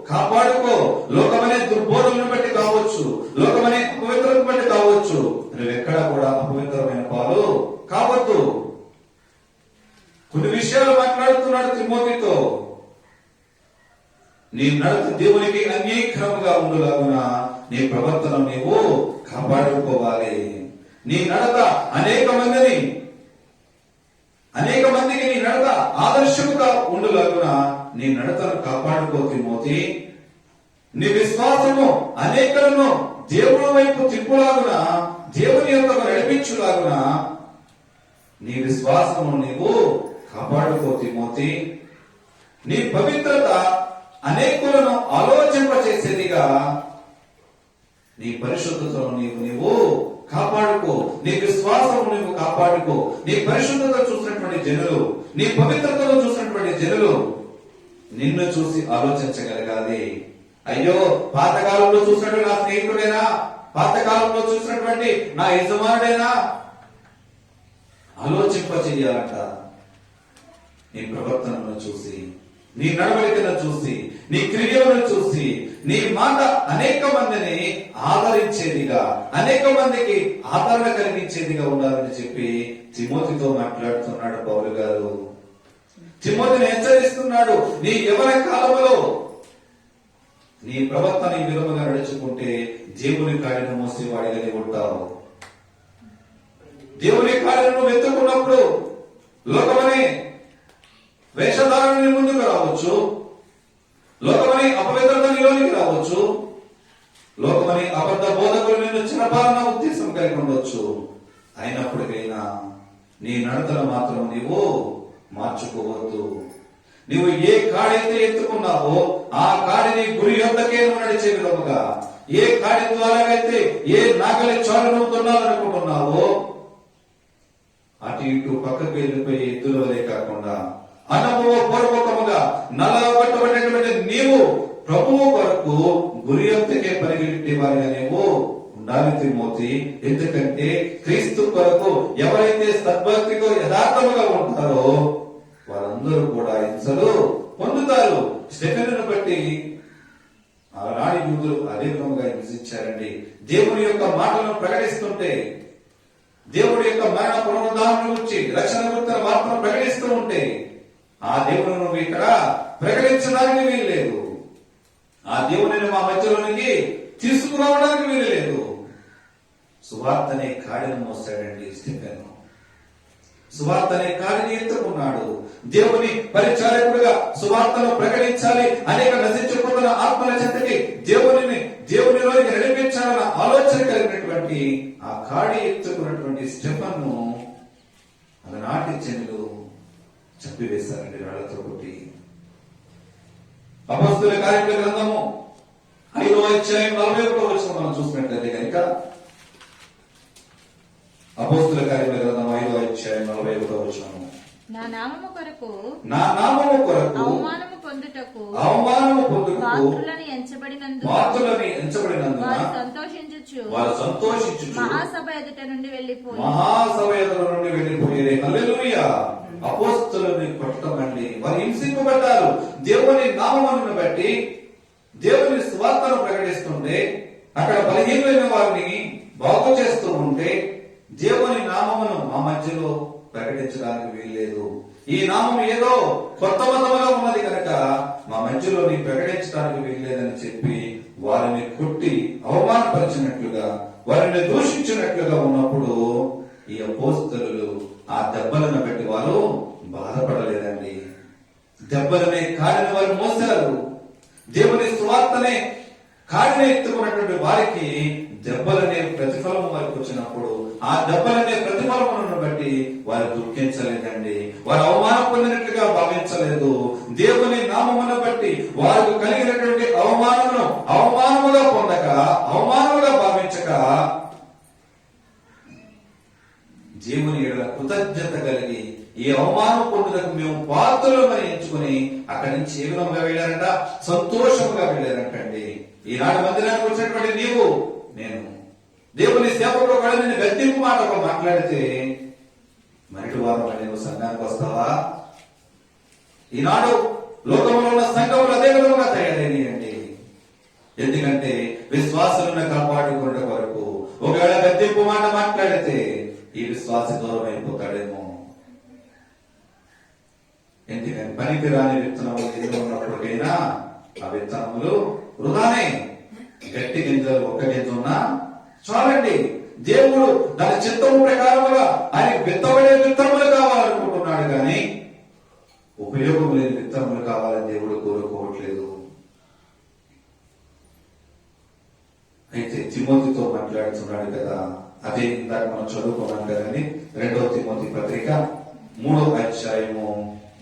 కాపాడుకో. లోకమనే దుర్బోధలను బట్టి కావచ్చు, లోకమనే అపవిత్రతను బట్టి కావచ్చు, నువ్వెక్కడ కూడా అపవిత్రమైన పాలు కావద్దు. కొన్ని విషయాలు మాట్లాడుతున్నాడు తిమోతితో. నీ నడత దేవునికి అంగీకారముగా ఉండులాగున నీ ప్రవర్తన నీవు కాపాడుకోవాలి. నీ నడత అనేక మందికి నీ నడత ఆదర్శముగా ఉండులాగున నీ నడతను కాపాడుకో తిమోతి. నీ విశ్వాసము అనేకలను దేవుని వైపు తిప్పులాగున, దేవుని యొక్క నడిపించులాగున నీ విశ్వాసము నీవు కాపాడుకో తిమోతి. నీ పవిత్రత అనేకులను ఆలోచింపచేసేదిగా నీ పరిశుద్ధతను నీవు కాపాడుకో. నీ విశ్వాసము నీవు కాపాడుకో. నీ పరిశుద్ధత చూసినటువంటి జనులు, నీ పవిత్రతను చూసినటువంటి జనులు నిన్ను చూసి ఆలోచించగలగాలి. అయ్యో, పాతకాలంలో చూసినటువంటి నా స్నేహితుడేనా, పాతకాలంలో చూసినటువంటి నా యజమానుడేనా ఆలోచింప చెయ్యాలంట. నీ ప్రవర్తనను చూసి, నీ నడవడికను చూసి, నీ క్రియలను చూసి, నీ మాట అనేక మందిని ఆదరించేదిగా, అనేక మందికి ఆదరణ కలిగించేదిగా ఉండాలని చెప్పి తిమోతితో మాట్లాడుతున్నాడు పౌలు గారు. తిమోతిని హెచ్చరిస్తున్నాడు, నీ యవ్వన కాలంలో నీ ప్రవర్తన ఈ విధముగా నడుచుకుంటే దేవుని కాడిని మోసేవాడిగానే ఉంటావు. దేవుని కార్యను వెతుకున్నప్పుడు లోకమని వేషధారుని ముందుకు రావచ్చు, లోకమని అపవిత్రత నీలోనికి రావచ్చు, లోకమని అబద్ధ బోధకులు నిన్ను చిన్నపాలన ఉద్దేశం కలిగి ఉండొచ్చు. అయినప్పటికైనా నీ నడతను మాత్రం నీవు మార్చుకోవద్దు. నీవు ఏ కాడైతే ఎత్తుకున్నావో ఆ కాడిని గురి యొద్దకే నువ్వు నడిచే విధముగా, ఏ కాడి ద్వారా అయితే ఏ నాగలి చాలు నువ్వు దున్నాలనుకుంటున్నావో అటు ఇటు పక్కకు వెళ్ళిపోయి ఎద్దుల వలే కాకుండా అనుభవపూర్వకముగా నలగొట్టబడినటువంటి నీవు ప్రభువు కొరకు గురి యొద్దకే పరిగెత్తే వారిగా నీవు ఉండాలి తిమోతి. ఎందుకంటే క్రీస్తు కొరకు ఎవరైతే సద్భక్తితో యథార్థముగా ఉంటారో వారందరూ కూడా హింసలు పొందుతారు. స్టెఫెనును బట్టి ఆనాటి యూదులు అదే విధముగా హింసించారండి. దేవుని యొక్క మాటలను ప్రకటిస్తుంటే, దేవుడి యొక్క మరణ పునరుద్ధారణ గురించి రక్షణ గురించిన వార్తను ప్రకటిస్తూ ఉంటే ఆ దేవుని నువ్వు ఇక్కడ ప్రకటించడానికి వీల్లేదు, ఆ దేవుని మా మధ్యలోనికి తీసుకురావడానికి వీల్లేదు. సువార్తనే కాడిని మోస్తాడండి స్టెఫెను. సువార్తనే కాడిని ఎత్తుకున్నాడు. దేవుని పరిచారకుడుగా సువార్తను ప్రకటించాలి, అనేక నశించిపోతున్న ఆత్మల చెంతకి దేవునిలోకి నడిపించాలన్న ఆలోచన కలిగినటువంటి ఆ కాడి ఎత్తుకున్నటువంటి స్టెఫెన్ను అలనాటి జనులు చంపివేశారండి రాళ్లతో కొట్టి. అపొస్తలుల కార్యముల గ్రంథము 5వ అధ్యాయం 41వ వచనం మనం చూసినట్లయితే కనుక, అపొస్తలుల కార్యముల గ్రంథం 5వ అధ్యాయం 41వ వచనం, నా నామము కొరకు అవమానము పొందుటకు పాత్రులని ఎంచబడినందున వారు సంతోషించుచు మహాసభ ఎదుట నుండి వెళ్ళిపోయి హల్లెలూయా. అపోస్తలుని కొట్టమండి, వారు హింసింపబడ్డారు. దేవుని నామమును బట్టి దేవుని సువార్తను ప్రకటిస్తుంటే, అక్కడ బలహీనమైన వారిని బాగు చేస్తూ ఉంటే దేవుని నామమును మా మధ్యలో ప్రకటించడానికి వీల్లేదు. ఈ నామం ఏదో కొత్త మతముగా ఉన్నది కనుక మా మధ్యలో నీ ప్రకటించడానికి వీల్లేదని చెప్పి వారిని కొట్టి అవమానపరిచినట్లుగా, వారిని దూషించినట్లుగా ఉన్నప్పుడు ఈ అపోస్తలులు ఆ దెబ్బలను బట్టి వారు బాధపడలేదండి. దెబ్బలనే కాడిని వారు మోసారు. దేవుని సువార్తనే కాడిని ఎత్తుకున్నటువంటి వారికి దెబ్బలనే ప్రతిఫలం వారికి వచ్చినప్పుడు ఆ దెబ్బలనే ప్రతిఫలములను బట్టి వారు దుఃఖించలేదండి, వారు అవమానం పొందినట్లుగా భావించలేదు. దేవుని నామమును బట్టి వారికి కలిగినటువంటి అవమానముగా పొందక, అవమానముగా భావించక దేవుని ఎడల కృతజ్ఞత కలిగి ఈ అవమానం పొందుటకు మేము పాత్రలమని ఎంచుకుని అక్కడి నుంచి ఏ విధంగా వెళ్ళారంట? సంతోషంగా వెళ్ళారంటండి. ఈనాడు మందిరానికి వచ్చినటువంటి నీవు నేను దేవుని సేవకుడు కూడా నేను గద్దింపు మాట మాట్లాడితే మరటి వారం నువ్వు సంఘానికి వస్తావా? ఈనాడు లోకంలో ఉన్న సంఘములు అదే విధంగా తయారైనాయండి. ఎందుకంటే విశ్వాసులను కాపాడుకునే వరకు ఒకవేళ గద్దింపు మాట మాట్లాడితే ఈ విశ్వాస దూరం అయిపోతాడేమో. ఎందుకని పనికి రాని విత్తనములు ఎదురు ఉన్నప్పటికైనా ఆ విత్తనములు వృధానే. గట్టి గింజలు ఒక్క గింజ ఉన్నా చాలండి. దేవుడు దాని చిత్తము ప్రకారముగా ఆయన విత్తబడే విత్తనములు కావాలనుకుంటున్నాడు, కానీ ఉపయోగం లేని విత్తనములు కావాలని దేవుడు కోరుకోవట్లేదు. అయితే తిమోతితో మాట్లాడుతున్నాడు కదా, అదే ఇందాక మనం చదువుకున్నాం కదండి. 2వ తిమోతి పత్రిక 3వ అధ్యాయము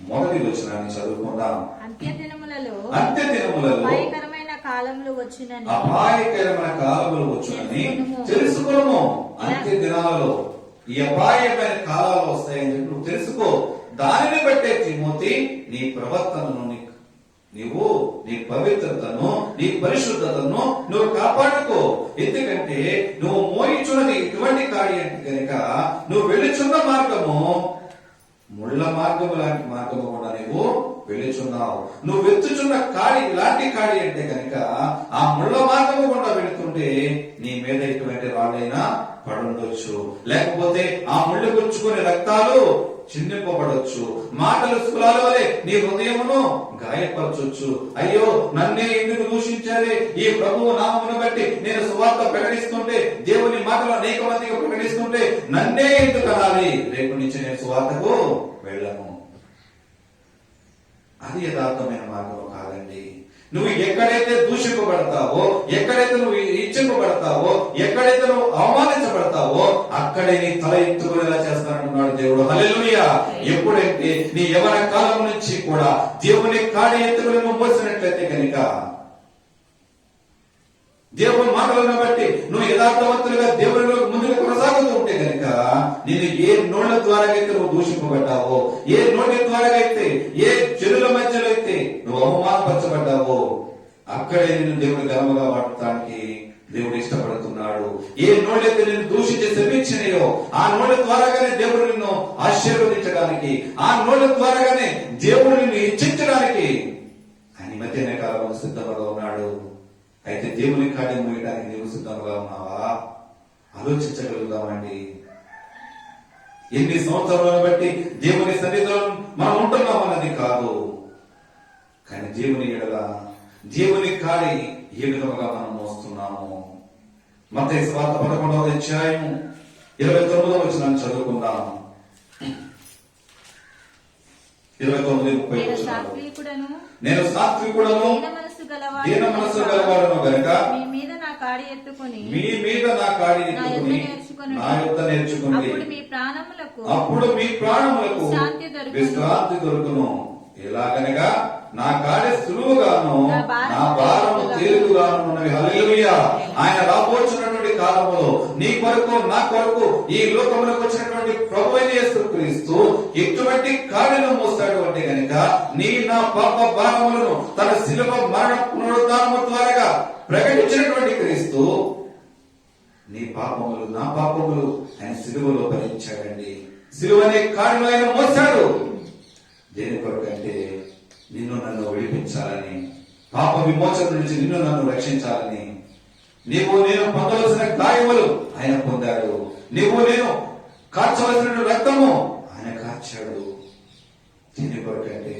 1వ వచనాన్ని చదువుకుందాం. అంత్యదినములలో అపాయకరమైన కాలములు వచ్చునని తెలుసుకున్నాము. అంత్య దినాలలో ఈ అపాయమైన కాలాలు వస్తాయని చెప్పి నువ్వు తెలుసుకో. దానిని బట్టే తిమోతి నీ ప్రవర్తనను, నీవు నీ పవిత్రతను, నీ పరిశుద్ధతను నువ్వు కాపాడుకో. ఎందుకంటే నువ్వు మోయించున్నది ఇటువంటి కాడి అంటే కనుక నువ్వు వెళ్ళుచున్న మార్గము ముళ్ళ మార్గము లాంటి మార్గము కూడా నువ్వు వెళుచున్నావు. నువ్వు వెతుచున్న కాడి ఇలాంటి కాడి అంటే కనుక ఆ ముళ్ళ మార్గము గుండా వెళుతుంటే నీ మీద ఎటువంటి రాళ్ళైనా పడుండొచ్చు, లేకపోతే ఆ ముళ్ళు గుచ్చుకునే రక్తాలు చిందింపబడొచ్చు, మాటలు స్ఫులాల వలె నీ హృదయమును గాయపరచొచ్చు. అయ్యో నన్నే ఎందుకు దూషించారే, ఈ ప్రభువు నామమును బట్టి నేను సువార్త ప్రకటిస్తుంటే, దేవుని మాటలు అనేక మందికి ప్రకటిస్తుంటే నన్నే ఎందుకు అనాలి, రేపు నుంచి నేను సువార్తకు వెళ్ళను. అది యథార్థమైన మార్గం కాదండి. నువ్వు ఎక్కడైతే దూషింపబడతావో, ఎక్కడైతే నువ్వు ఇచ్చింపబడతావో, ఎక్కడైతే నువ్వు అవమానించబడతావో అక్కడే నీ తల ఎత్తుకునేలా చేస్తానంటున్నాడు దేవుడు. హల్లెలూయా. ఎప్పుడైతే నీ యవ్వన కాలం నుంచి కూడా దేవుని కాడి ఎత్తుకుని నువ్వు మోసినట్లయితే కనుక, దేవుని మాటలను బట్టి నువ్వు యథార్థవంతులుగా దేవునిలో ముందుకు కొనసాగుతూ ఉంటే కనుక, నేను ఏ నోళ్ల ద్వారా అయితే నువ్వు దూషింపబడ్డావో, ఏ నోటి ద్వారా అయితే, ఏ చెరుల మధ్యలో అయితే నువ్వు అవమానపరచబడ్డావో అక్కడే నిన్ను దేవుని ఘనముగా వాడటానికి దేవుడు ఇష్టపడుతున్నాడు. ఏ నోళ్ళైతే నిన్ను దూషించి శపించినాయో ఆ నోళ్ళ ద్వారాగానే దేవుడు నిన్ను ఆశీర్వదించడానికి, ఆ నోళ్ళ ద్వారాగానే దేవుడు నిన్ను ఇచ్చించడానికి ఆయన మధ్యనే కాలంలో సిద్ధంగా ఉన్నాడు. అయితే దేవుని కార్యం వేయడానికి నీవు సిద్ధంగా ఉన్నావా? ఆలోచించగలుగుతామండి. ఎన్ని సంవత్సరాలను బట్టి దేవుని సన్నిధిలో మనం ఉంటున్నాం అన్నది కాదు, కానీ దేవుని ఎడల దేవుని కాడి ఏ విధముగా మనం మోస్తున్నాము. మత్తయి సువార్త 11వ అధ్యాయం 29వ వచనం చదువుకుందాం. 29:30. నేను సాత్వికుడను దీన మనస్సు గలవాడను గనుక మీ మీద నా కాడి ఎత్తుకొని నా యొద్ద నేర్చుకోండి, అప్పుడు మీ ప్రాణములకు విశ్రాంతి దొరుకును. ఎలాగనగా నా కాడి సులువుగాను నా భారము తేలికగాను ఉన్నవి. హల్లెలూయా. ఆయన రాబోచున్నటువంటి కాలంలో నీ కొరకు నా కొరకు ఈ లోకములకు వచ్చినటువంటి ప్రభువైన యేసుక్రీస్తు ఎటువంటి కాడిని మోస్తాడు అంటే గనుక, నీ నా పాప భారములను తన శిలువ మరణ పునరుద్ధానము ద్వారా ప్రకటించినటువంటి క్రీస్తు నీ పాపములు నా పాపములు ఆయన శిలువలో భరించాడండి. శిలువనే కాడిలో ఆయన మోసాడు. దేని కొరకు అంటే నిన్ను నన్ను విడిపించాలని, పాప విమోచన నుంచి నిన్ను నన్ను రక్షించాలని. నీవు నేను పొందవలసిన గాయములు ఆయన పొందాడు, నీవు నేను కార్చవలసిన రక్తము ఆయన కార్చాడు. దీని కొరకు అంటే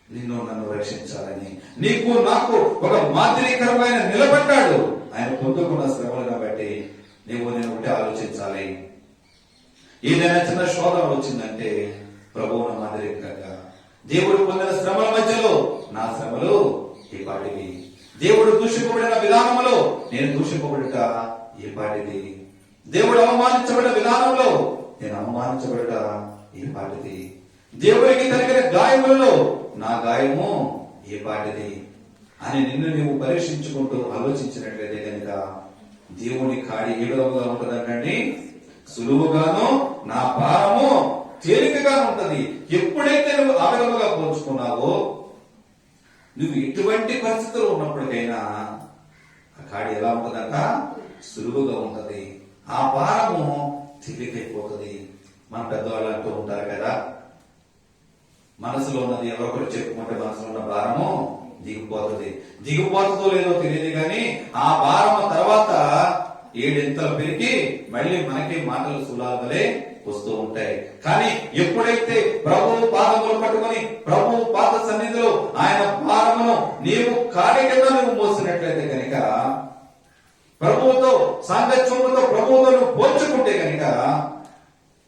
నిన్ను నన్ను రక్షించాలని, నీకు నాకు ఒక మాదిరికరమైన నిలబడ్డాడు. ఆయన పొందుకున్న శ్రమలను బట్టి నీవు నేను ఒకటి ఆలోచించాలి. ఏదైనా చిన్న శోధన వచ్చిందంటే ప్రభువును మాదిరికరంగా దేవుడు పొందిన శ్రమల మధ్యలో నా శ్రమలు ఈ పాటివి, దేవుడు దూషింపబడిన విధానంలో నేను దూషింపబడుట ఈ పాటిది, దేవుడు అవమానించబడిన విధానంలో నేను అవమానించబడుట ఈ పాటిది, దేవుడికి కలిగిన గాయములలో నా గాయము ఏ పాటిది అని నిన్ను నీవు పరీక్షించుకుంటూ ఆలోచించినట్లయితే కనుక దేవుని కాడి ఏ విధంగా ఉంటుందంటే సులువుగాను నా భారము తేలికగా ఉంటది. ఎప్పుడైతే నువ్వు ఆ విధంగా పోల్చుకున్నావో, నువ్వు ఎటువంటి పరిస్థితులు ఉన్నప్పటికైనా ఆ కాడి ఎలా ఉంటదంట, సులువుగా ఉంటది. ఆ భారము తేలికైపోతుంది. మన పెద్దవాళ్ళు అంటూ ఉంటారు కదా, మనసులో ఉన్నది ఎవరొకరు చెప్పుకుంటే మనసులో ఉన్న భారము దిగిపోతుంది. దిగిపోతుందో లేదో తెలియదు కానీ ఆ భారము తర్వాత 7 ఇంతలు పెరిగి మళ్ళీ మనకి మాటలు సులాభలే వస్తూ ఉంటాయి. కానీ ఎప్పుడైతే ప్రభువు పాదములు పట్టుకొని ప్రభువు పాద సన్నిధిలో ఆయన భారమును నీవు కాడి కింద నువ్వు మోసినట్లయితే కనుక, ప్రభువుతో సాంగత్యముతో ప్రభువుతో నువ్వు పోల్చుకుంటే కనుక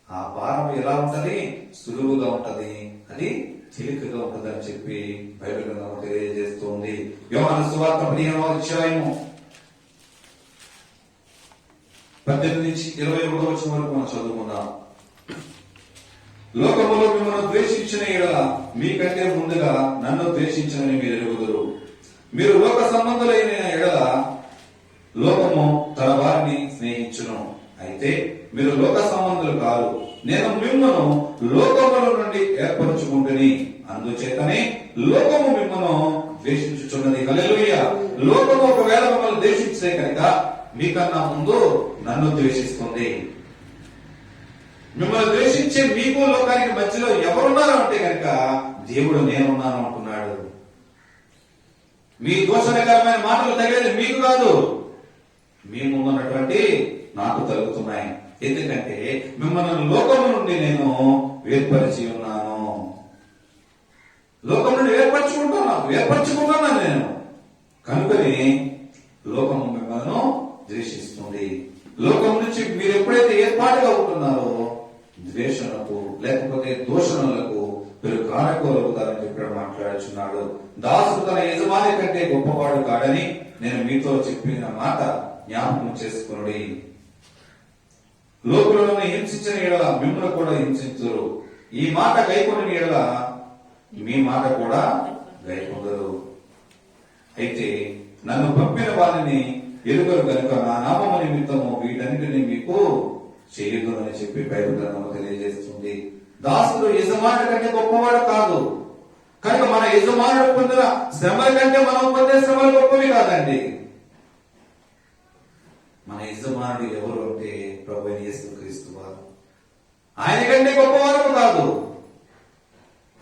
ఆ భారం ఎలా ఉంటది, సులువుగా ఉంటది, అది తేలికగా ఉంటది అని చెప్పి బైబిల్ గ్రంథం తెలియజేస్తుంది. యోహాను సువార్త 15వ అధ్యాయము 18 నుంచి 21వ వచనం వరకు మనం చదువుకుందాం. లోకములో మిమ్మల్ని ద్వేషించిన ఎడల మీకంటే ముందుగా నన్ను ద్వేషించనని మీరు ఎరుగుదురు. మీరు లోక సంబంధులైన ఎడల లోకము తన వారిని స్నేహించును. అయితే మీరు లోక సంబంధులు కాదు, నేను మిమ్మను లోకముల నుండి ఏర్పరచుకుంటుని, అందుచేతనే లోకము మిమ్మను ద్వేషించుచున్నది. హల్లెలూయా. లోకము ఒకవేళ మిమ్మల్ని ద్వేషించే కనుక మీకన్నా ముందు నన్ను ద్వేషిస్తుంది. మిమ్మల్ని ద్వేషించే మీకు లోకానికి మధ్యలో ఎవరున్నారో అంటే కనుక దేవుడు నేనున్నాను అంటున్నాడు. మీ దోషకరమైన మాటలు తగిలేది మీకు కాదు, మీ ముందున్నటువంటి నాకు తగులుతున్నాయి. ఎందుకంటే మిమ్మల్ని లోకము నుండి నేను వేర్పరిచి ఉన్నాను. లోకం నుండి ఏర్పరచుకున్నాను నేను. కనుకని లోకము మిమ్మల్ని ద్వేషిస్తుంది. లోకం నుంచి మీరు ఎప్పుడైతే ఏర్పాటుగా ఉంటున్నారో ద్వేషణకు లేకపోతే దూషణలకు మీరు కారకులవుతారని చెప్పి మాట్లాడుచున్నాడు. దాసుడు తన యజమాని కంటే గొప్పవాడు కాడని నేను మీతో చెప్పిన మాట జ్ఞాపకం చేసుకుని, లోకులను హింసించిన ఎడల మిమ్మల్ని కూడా హింసించరు. ఈ మాట గైకొని ఎడల మీ మాట కూడా గైకొందరు. అయితే నన్ను పంపిన వారిని ఎరుగరు కనుక నా నామము నిమిత్తము వీటన్నిటిని మీకు చేయదు అని చెప్పి బైబిల్ గ్రంథము తెలియజేస్తుంది. దాసుడు యజమానుడి కంటే గొప్పవాడు కాదు కనుక మన యజమానుడు పొందిన శ్రమల కంటే మనం పొందే శ్రమలు గొప్పవి కాదండి. మన యజమానుడు ఎవరు అంటే ప్రభువైన యేసుక్రీస్తు వారు. ఆయన కంటే గొప్పవారు కాదు,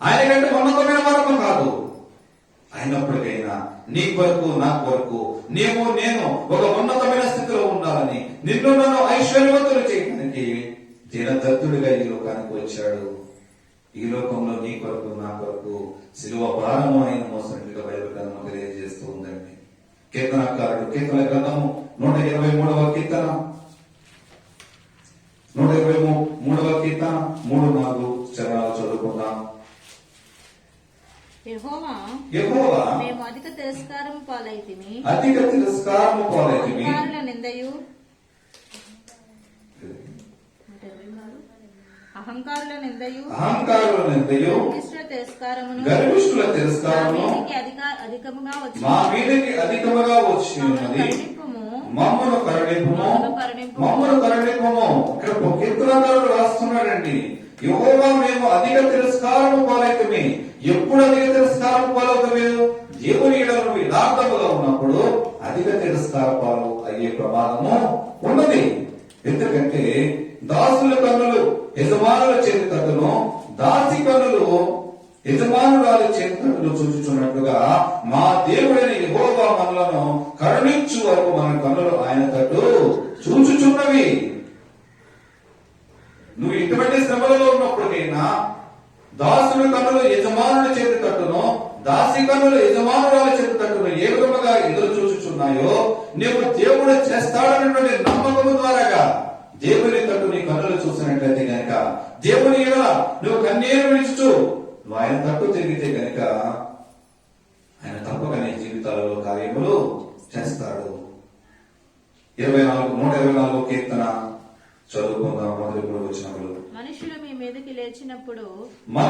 ఆయన కంటే ఉన్నతమైన వారము కాదు. అయినప్పటికైనా నీ కొరకు నా కొరకు నేను ఒక ఉన్నతమైన స్థితిలో ఉండాలని, నిన్ను నన్ను ఐశ్వర్యవంతులు చేయడానికి దినదత్తుడిగా ఈ లోకానికి వచ్చాడు. ఈ లోకంలో నీ కొరకు నా కొరకు శిలువ భారము ఆయన మోసినట్లుగా బైబిల్ గ్రంథం తెలియజేస్తూ ఉందండి. కీర్తనకారుడు కీర్తన గ్రంథము 123వ కీర్తన 123వ కీర్తన 3-4 చరణాలు చదువుకుందాం. యెహోవా మేము అధిక తిరస్కారము పాలైతిమి, అహంకారుల నిందయు గర్విష్ఠుల తిరస్కారమును మా మీదకి అధికముగా వచ్చి ఉన్నది. మమ్మను కరుణింపుము. ఇక్కడ కీర్తనకారుడు రాస్తున్నాడండి, యెహోవా మేము అధిక తిరస్కారము పాలైతిమి. ఎప్పుడు అధిక తిరస్కారం పాలవుతావు? దేవుని ఎడల యథార్థముగా ఉన్నప్పుడు అధిక తిరస్కార పాలు అయ్యే ప్రమాదము ఉన్నది. ఎందుకంటే దాసుల కన్నులు యజమానుల చేతి తట్టును, దాసి కన్నులు యజమానురాలు చేతి తట్టును చూచుచున్నట్లుగా మా దేవుడైన యెహోవా మనలను కరుణించు వరకు మన కన్నులు ఆయన తట్టు చూచుచున్నవి. నువ్వు ఇటువంటి శ్రమలలో ఉన్నప్పటికైనా దాసుని కన్నులు యజమానుల చేతి తట్టును, దాసి కన్నులు యజమానురాల చేతి తట్టును ఏ విధముగా ఎదురు చూచుచున్నాయో, నీవు దేవుడు చేస్తాడన్నటువంటి నమ్మకము ద్వారాగా దేవుని తట్టు నీ కన్నులు చూసినట్లయితే గనక, దేవుని ఎడల నువ్వు కన్నీరు విడుచుచు నువ్వు ఆయన తట్టు తిరిగితే గనక ఆయన తప్పక నీ జీవితాలలో కార్యములు చేస్తాడు. 124 కీర్తన చదువుకుందాం. మొదటి 3 వచనములు. మనుషులు మీ మీదకి లేచినప్పుడు మన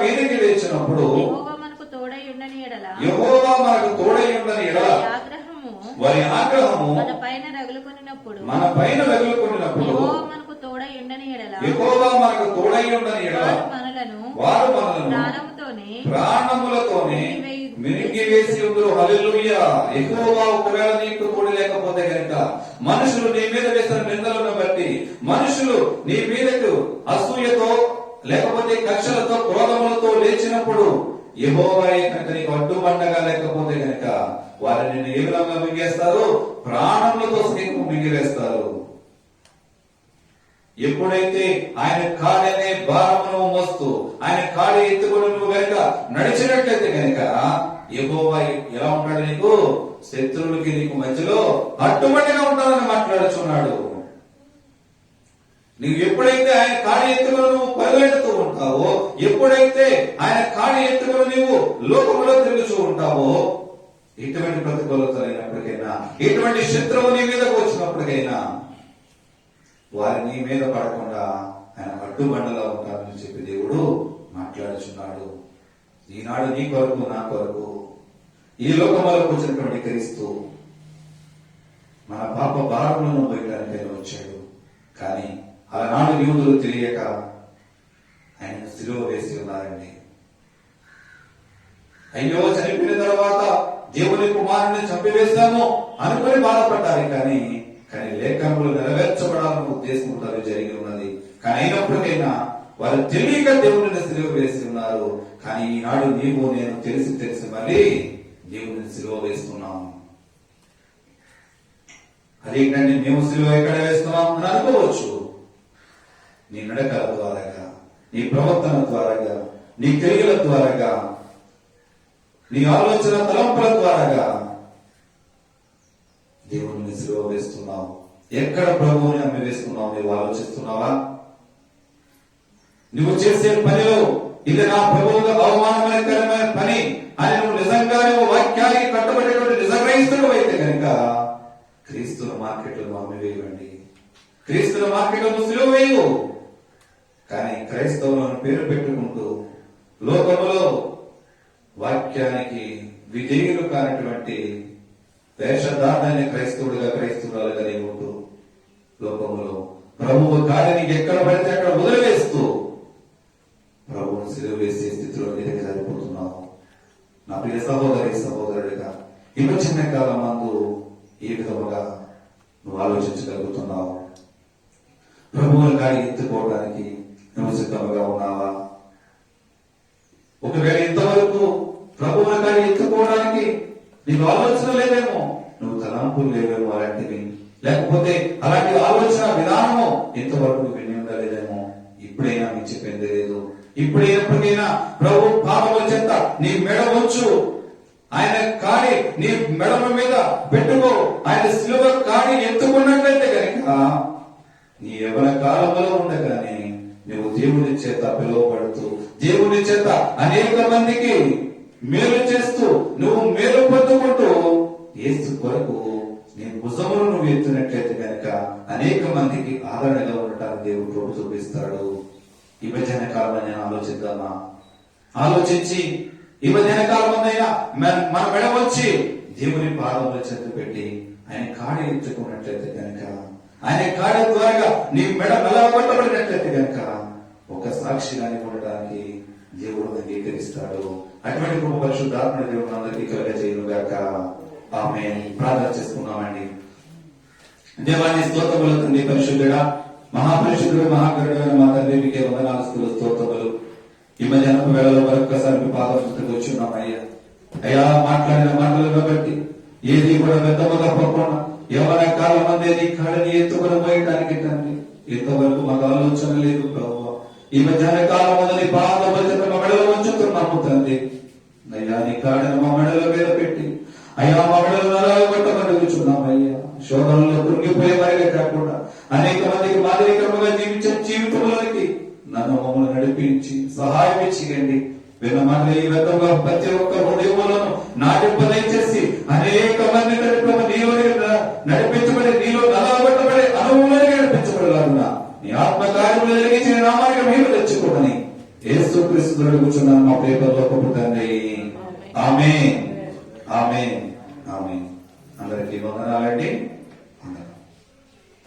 మీదకి లేచినప్పుడు యెహోవా మనకు తోడై ఉండని ఎడల వారి ఆగ్రహము మన పైన రగులుకొనినప్పుడు యెహోవా మనకు తోడై ఉండని ఎడల వారు మనలను ప్రాణములతోనే మింగివేసి ఉందరు. హల్లెలూయా. యెహోవా ఒకవేళ నీకు తోడు లేకపోతే గనుక, మనుషులు నీ మీద వేసిన నిందలను బట్టి, మనుషులు నీ మీదకు అసూయతో లేకపోతే కక్షలతో క్రోధములతో లేచినప్పుడు యెహోవా కనుక నీకు అడ్డుబండగా లేకపోతే గనుక వారిని నిన్ను ఏ విధంగా మింగేస్తారు? ప్రాణములతో సైతం మింగివేస్తారు. ఎప్పుడైతే ఆయన కాడనే భారమును మోస్తూ ఆయన కాడి ఎత్తుకుని నువ్వు గనక నడిచినట్లయితే గనక యెహోవా ఎలా ఉంటాడు? నీకు శత్రువులకి నీకు మధ్యలో అడ్డుబండగా ఉంటానని మాట్లాడుచున్నాడు. నీవు ఎప్పుడైతే ఆయన కాడి ఎత్తుకుని నువ్వు పరిగెడుతూ ఉంటావో, ఎప్పుడైతే ఆయన కాడి ఎత్తుకుని నీవు లోకములో తిరుగుతూ ఉంటావో, ఎటువంటి ప్రతికూలతలైనప్పటికైనా, ఎటువంటి శత్రువు నీ మీదకు వచ్చినప్పటికైనా వారి నీ మీద పడకుండా ఆయన అడ్డుబండలా ఉంటారని చెప్పి దేవుడు మాట్లాడుచున్నాడు. ఈనాడు నీ కొరకు నా కొరకు ఈ లోకములకు వచ్చినటువంటి క్రీస్తు మన పాప భారములను పోయడానికి ఆయన వచ్చాడు. కానీ ఆనాడు యూదులు తెలియక ఆయన సిలువ వేసి ఉన్నారండి. అయ్యో చనిపోయిన తర్వాత దేవుని కుమారుని చంపివేస్తాము అనుకుని బాధపడ్డారు. కానీ లేఖనములు నెరవేర్చబడాలన్న ఉద్దేశంతో జరిగి ఉన్నది. కానీ అయినప్పటికైనా వారు తెలియక దేవుని సిలువ వేసి ఉన్నారు. కాదు. కానీ ఈనాడు నీవు నేను తెలిసి మళ్ళీ దేవుని సిలువ వేస్తున్నాం. అదేంటంటే మేము సిలువ ఎక్కడ వేస్తున్నాం అని అనుకోవచ్చు. నీ నడకల ద్వారాగా, నీ ప్రవర్తన ద్వారాగా, నీ క్రియల ద్వారాగా, నీ ఆలోచన తలంపుల ద్వారాగా దేవుని సిలువ వేస్తున్నావు. ఎక్కడ ప్రభువుని అమ్మి వేస్తున్నావు నీవు ఆలోచిస్తున్నావా? నువ్వు చేసే పనిలో ఇది నా ప్రభువుగా అవమానకరమైన పని అని నువ్వు నిజంగా నువ్వు వాక్యానికి కట్టుబడేటువంటి నిజ క్రైస్తవుడు అయితే కనుక క్రీస్తుల మార్కెట్లో అమ్మివేయండి. క్రీస్తుల మార్కెట్లో సిలువ వేయవు. కానీ క్రైస్తవులను పేరు పెట్టుకుంటూ లోకములో వాక్యానికి విధేయులు కానటువంటి వేషధారణని క్రైస్తవుడిగా క్రైస్తవులుగా నీవు ఉంటూ లోకములో ప్రభువు గాలిని ఎక్కడ పడితే అక్కడ వదిలివేస్తూ ప్రభువును సిలువ వేసే స్థితిలో దిగజారిపోతున్నావు. నా ప్రియ సహోదరుడిగా ఈ చిన్న కాలం మందు ఈ విధముగా నువ్వు ఆలోచించగలుగుతున్నావు. ప్రభువుని గాలి ఎత్తుకోవడానికి నువ్వు సిద్ధముగా ఉన్నావా? ఒకవేళ ఇంతవరకు ప్రభువుని గాలి ఎత్తుకోవడానికి నీకు ఆలోచన లేదేమో, నువ్వు తలంపులు లేవేమో అలాంటివి, లేకపోతే అలాంటి ఆలోచన విధానము ఇంతవరకు విని ఉండలేదేమో. ఇప్పుడైనా మీకు చెప్పింది లేదు. ఇప్పుడైనప్పటికైనా ప్రభు పాదముల చెంత నీ మెడ ఉంచు. ఆయన కాడి నీ మెడల మీద పెట్టుకో. ఆయన సిలువ కాడి ఎత్తుకున్నట్లయితే కనుక నీ యవ్వన కాలంలో ఉండగానే నువ్వు దేవుని చేత పిలువబడుతూ దేవుని చేత అనేక మందికి మేలు చేస్తూ నువ్వు మేలు పొందుకుంటూ యేసు కొరకు నీ భుజమును నువ్వు ఎత్తినట్లయితే కనుక అనేక మందికి ఆదరణగా ఉండటానికి దేవుడు తోడు చూపిస్తాడు. ఈ మధ్యాహ్న కాలంలో నేను ఆలోచిద్దామా? ఆలోచించి ఈ మధ్యాహ్న కాలమైనా మన మెడ వచ్చి దేవుని పాదముల చెంత పెట్టి ఆయన కాడి ఎత్తుకున్నట్లయితే కనుక, ఆయన కాడి ద్వారా నీ మెడ మెల్లగొట్టబడినట్లయితే కనుక ఒక సాక్షిగానే ఉండడానికి దేవుడు అంగీకరిస్తాడు. అటువంటి కృప పరిశుద్ధాత్మ దేవుడు అందరికీ కలుగజేయును గాక. ఆమేన్. ప్రార్థన చేసుకున్నామండి. దేవాన్ని స్తోత్రములు తండ్రి, పరిశుద్ధుడా, మహాపరిశుద్ధుడు, మహాకరుడైన మా తండ్రి, మీకే వందనాలు, స్తోత్రములు. ఈ మధ్యాహ్నం వేళలో మరొక్కసారి మీ పాదం వచ్చున్నాం అయ్యా. అయ్యా, మాట్లాడిన మాటలను బట్టి ఏది కూడా వ్యర్థముగా పోకుండా ఎవరి కాలం అందే నీ కాడని ఎత్తుకుని పోయడానికి తండ్రి ఇంతవరకు మాకు ఆలోచన లేదు ప్రభువా. ఈ మధ్యాహ్న కాలం మొదటి పాదం మా మెడలో ఉంచుతున్నాము తండ్రి. అయ్యా, నీ కాడని మా మెడల మీద పెట్టి అయ్యా మా మెడలు నలగొట్టమడుగుచున్నాం అయ్యా. శోధనలో కృంగిపోయే వారిగా కాకుండా అనేక మందికి మాదిరికరంగా జీవించే జీవితంలోకి నన్ను మమ్మల్ని నడిపించి సహాయం ఇచ్చేయండి. విన్న మాటలు ఈ విధంగా ప్రతి ఒక్క హృదయములను నాటింపదయచేసి అనేక మంది నీలో నడిపించబడి నీలో నలగొట్టబడి అనుభవంలోకి నడిపించబడాలన్నా నీ ఆత్మకార్యములు జరిగించిన నామానికి మీరు తెచ్చుకోమని యేసుక్రీస్తు కూర్చున్నాను మా పేపర్లో తండ్రి. ఆమేన్, ఆమేన్, ఆమేన్. అందరికీ వందనాలండి.